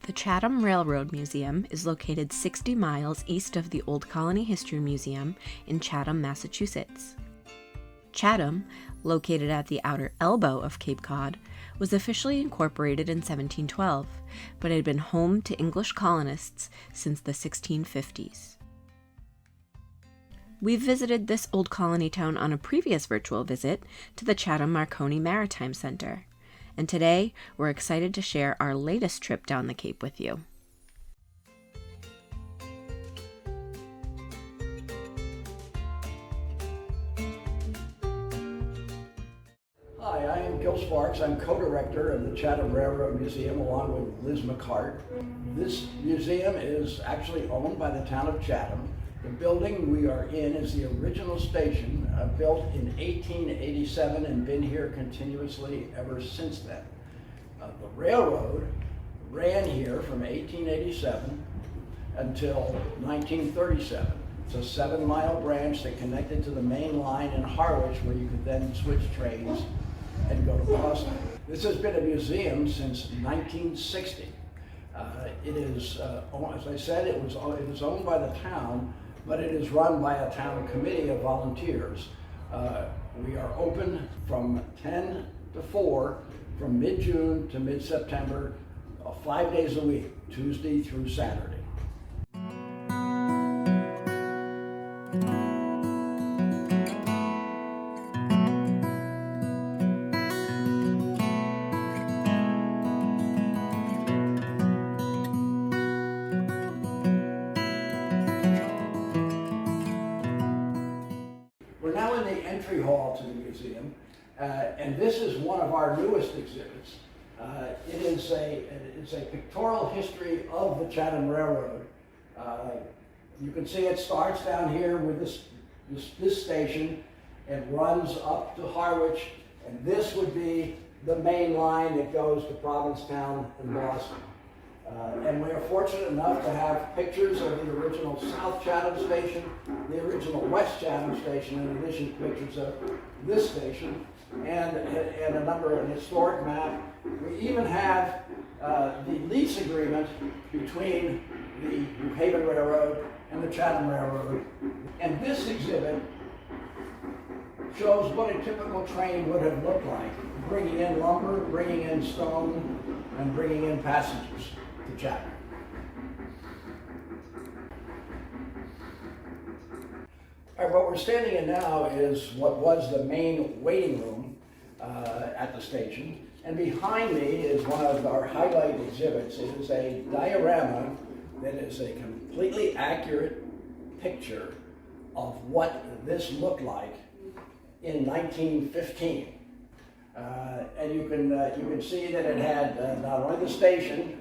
The Chatham Railroad Museum is located 60 miles east of the Old Colony History Museum in Chatham, Massachusetts. Chatham, located at the outer elbow of Cape Cod, was officially incorporated in 1712, but had been home to English colonists since the 1650s. We've visited this old colony town on a previous virtual visit to the Chatham Marconi Maritime Center, and today we're excited to share our latest trip down the Cape with you. Hi, I am Gil Sparks. I'm co-director of the Chatham Railroad Museum along with Liz McCart. This museum is actually owned by the town of Chatham. The building we are in is the original station, built in 1887 and been here continuously ever since then. The railroad ran here from 1887 until 1937. It's a 7-mile branch that connected to the main line in Harwich, where you could then switch trains and go to Boston. This has been a museum since 1960. It is, as I said, it was owned by the town, but it is run by a town committee of volunteers. We are open from 10 to 4 from mid-June to mid-September, 5 days a week, Tuesday through Saturday. We're now in the entry hall to the museum, and this is one of our newest exhibits. It's a pictorial history of the Chatham Railroad. You can see it starts down here with this station and runs up to Harwich, and this would be the main line that goes to Provincetown and Boston. And we are fortunate enough to have pictures of the original South Chatham station, the original West Chatham station, in addition to pictures of this station, and an historic map. We even have the lease agreement between the New Haven Railroad and the Chatham Railroad. And this exhibit shows what a typical train would have looked like, bringing in lumber, bringing in stone, and bringing in passengers to Chatham. All right, what we're standing in now is what was the main waiting room at the station. And behind me is one of our highlight exhibits. It is a diorama that is a completely accurate picture of what this looked like in 1915. And you can see that it had not only the station,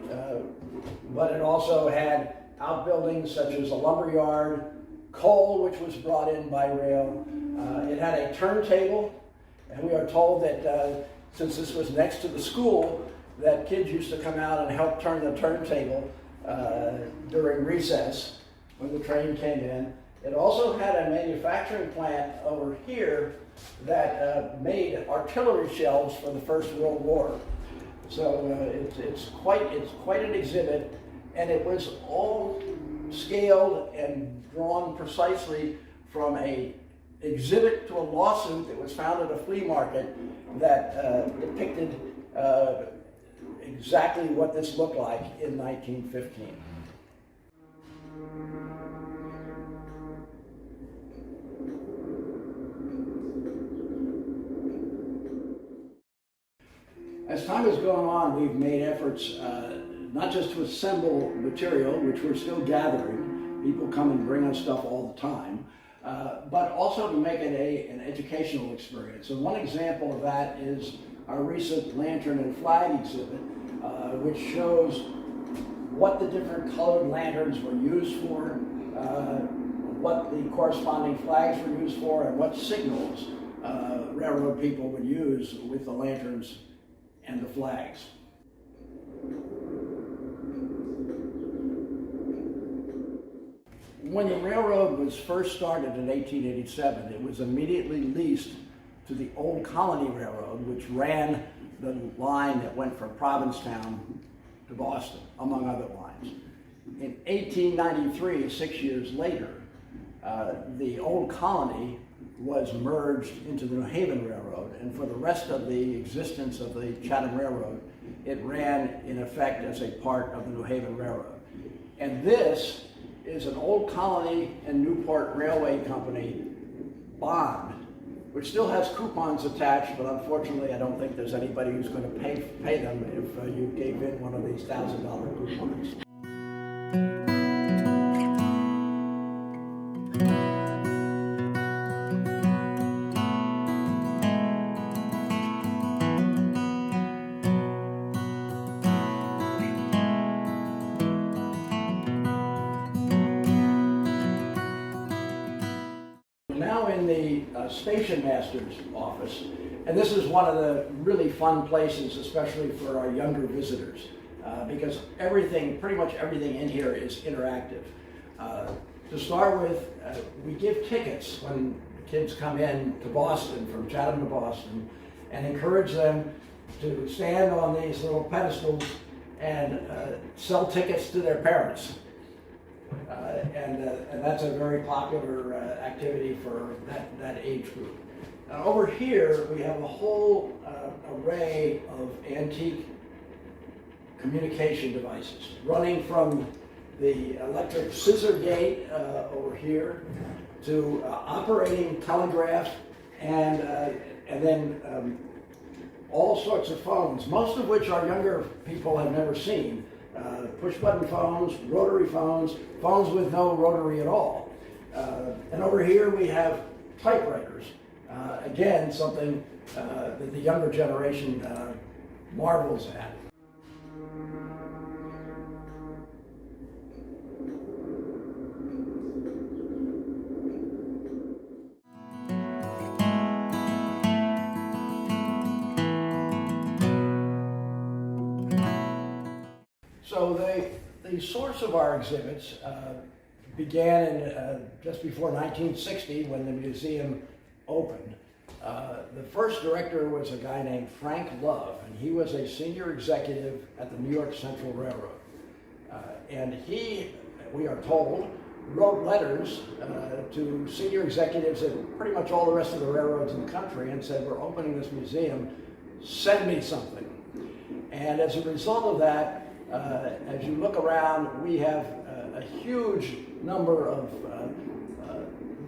but it also had outbuildings such as a lumber yard, coal, which was brought in by rail. It had a turntable, and we are told that since this was next to the school, that kids used to come out and help turn the turntable during recess when the train came in. It also had a manufacturing plant over here that made artillery shells for the First World War. So it's quite an exhibit, and it was all scaled and drawn precisely from a exhibit to a lawsuit that was found at a flea market that depicted exactly what this looked like in 1915. As time has gone on, we've made efforts not just to assemble material, which we're still gathering. People come and bring us stuff all the time, but also to make it an educational experience. And one example of that is our recent lantern and flag exhibit, which shows what the different colored lanterns were used for, what the corresponding flags were used for, and what signals railroad people would use with the lanterns and the flags. When the railroad was first started in 1887, it was immediately leased to the Old Colony Railroad, which ran the line that went from Provincetown to to Boston, among other lines. In 1893, 6 years later, the Old Colony was merged into the New Haven Railroad, and for the rest of the existence of the Chatham Railroad, it ran in effect as a part of the New Haven Railroad. And this is an Old Colony and Newport Railway Company bond, which still has coupons attached, but unfortunately I don't think there's anybody who's going to pay them if you gave in one of these $1,000 coupons. Now in the station master's office, and this is one of the really fun places, especially for our younger visitors, because pretty much everything in here is interactive. To start with, we give tickets when kids come in to Boston, from Chatham to Boston, and encourage them to stand on these little pedestals and sell tickets to their parents. And that's a very popular activity for that age group. Over here, we have a whole array of antique communication devices, running from the electric scissor gate over here to operating telegraph, and then all sorts of phones, most of which our younger people have never seen. Push-button phones, rotary phones, phones with no rotary at all. And over here we have typewriters. Again, something that the younger generation marvels at. So the source of our exhibits began in just before 1960, when the museum opened. The first director was a guy named Frank Love, and he was a senior executive at the New York Central Railroad. And he, we are told, wrote letters to senior executives at pretty much all the rest of the railroads in the country and said, "We're opening this museum, send me something." And as a result of that, as you look around, we have a huge number of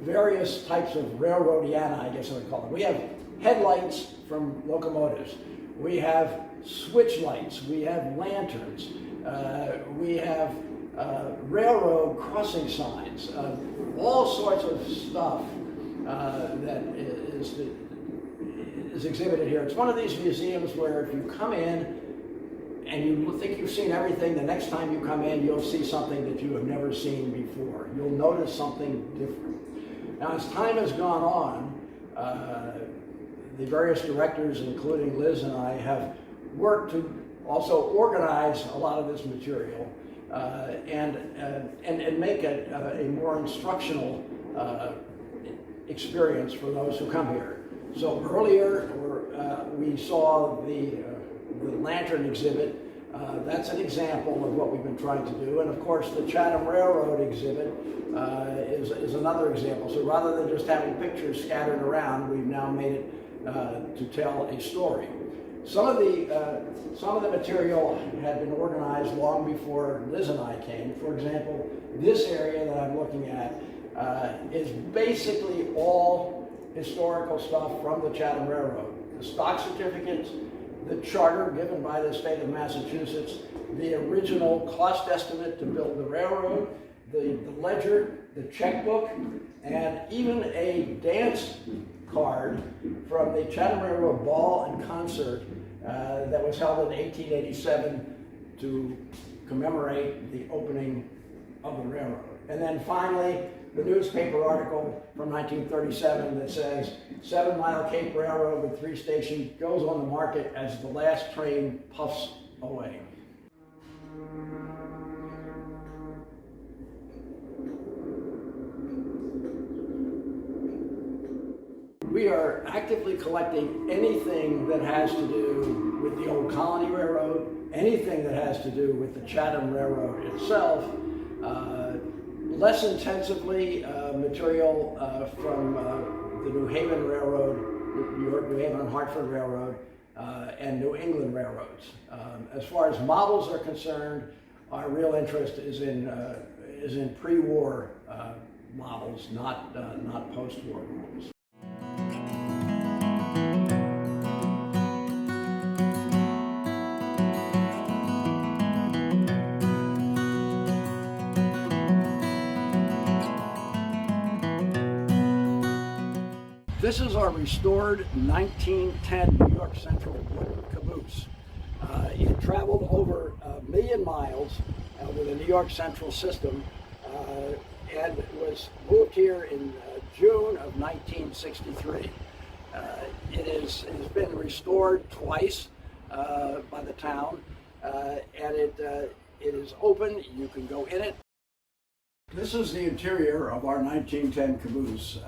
various types of railroadiana, I guess I would call them. We have headlights from locomotives. We have switch lights. We have lanterns. We have railroad crossing signs. All sorts of stuff that is exhibited here. It's one of these museums where if you come in and you think you've seen everything, the next time you come in, you'll see something that you have never seen before. You'll notice something different. Now, as time has gone on, the various directors, including Liz and I, have worked to also organize a lot of this material and make it a more instructional experience for those who come here. So earlier, we saw the lantern exhibit. That's an example of what we've been trying to do. And of course, the Chatham Railroad exhibit is another example. So rather than just having pictures scattered around, we've now made it to tell a story. Some of the material had been organized long before Liz and I came. For example, this area that I'm looking at is basically all historical stuff from the Chatham Railroad. The stock certificates, the charter given by the state of Massachusetts, the original cost estimate to build the railroad, the ledger, the checkbook, and even a dance card from the Chatham Railroad Ball and Concert that was held in 1887 to commemorate the opening of the railroad. And then finally, the newspaper article from 1937 that says, 7 Mile Cape Railroad with 3 stations goes on the market as the last train puffs away. We are actively collecting anything that has to do with the Old Colony Railroad, anything that has to do with the Chatham Railroad itself, less intensively material from the New Haven Railroad, New Haven and Hartford Railroad, and New England railroads. As far as models are concerned, our real interest is in pre-war models, not post-war models. This is our restored 1910 New York Central wooden caboose. It traveled over 1 million miles with the New York Central system and was moved here in June of 1963. It has been restored twice by the town, and it is open. You can go in it. This is the interior of our 1910 caboose.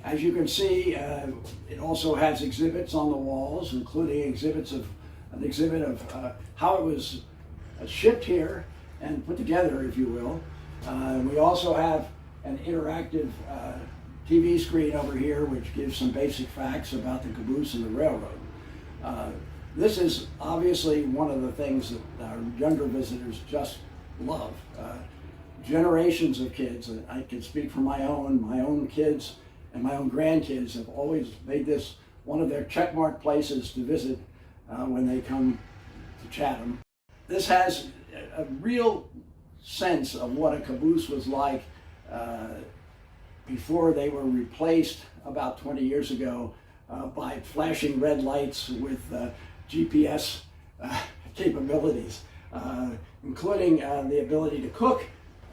As you can see, it also has exhibits on the walls, including an exhibit of how it was shipped here and put together, if you will. We also have an interactive TV screen over here, which gives some basic facts about the caboose and the railroad. This is obviously one of the things that our younger visitors just love. Generations of kids, and I can speak for my own kids and my own grandkids have always made this one of their checkmark places to visit when they come to Chatham. This has a real sense of what a caboose was like before they were replaced about 20 years ago by flashing red lights with GPS capabilities, including the ability to cook,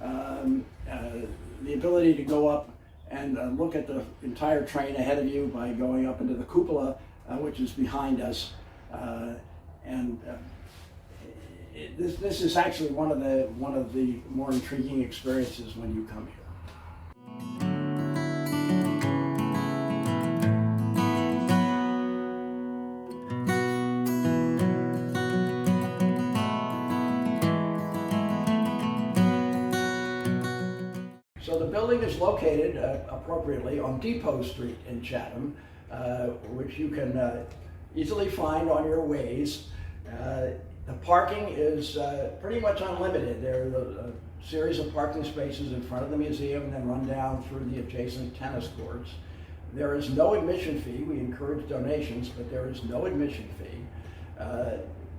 the ability to go up and look at the entire train ahead of you by going up into the cupola, which is behind us. This is actually one of the more intriguing experiences when you come here. So the building is located appropriately on Depot Street in Chatham, which you can easily find on your Waze. The parking is pretty much unlimited. There are a series of parking spaces in front of the museum and then run down through the adjacent tennis courts. There is no admission fee. We encourage donations, but there is no admission fee.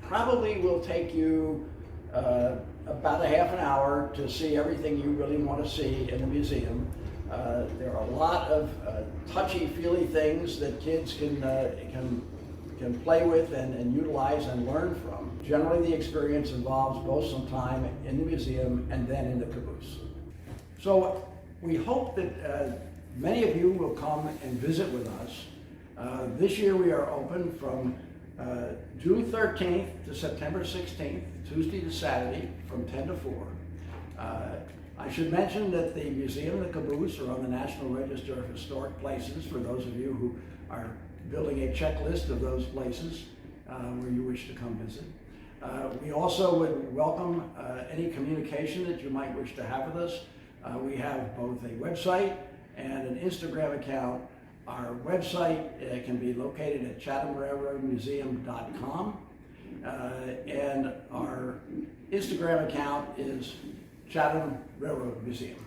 Probably will take you about a half an hour to see everything you really want to see in the museum. There are a lot of touchy-feely things that kids can play with and utilize and learn from. Generally, the experience involves both some time in the museum and then in the caboose. So we hope that many of you will come and visit with us. This year we are open from June 13th to September 16th, Tuesday to Saturday, from 10 to 4. I should mention that the museum and the caboose are on the National Register of Historic Places for those of you who are building a checklist of those places where you wish to come visit. We also would welcome any communication that you might wish to have with us. We have both a website and an Instagram account. Our website can be located at chathamrailroadmuseum.com, and our Instagram account is Chatham Railroad Museum.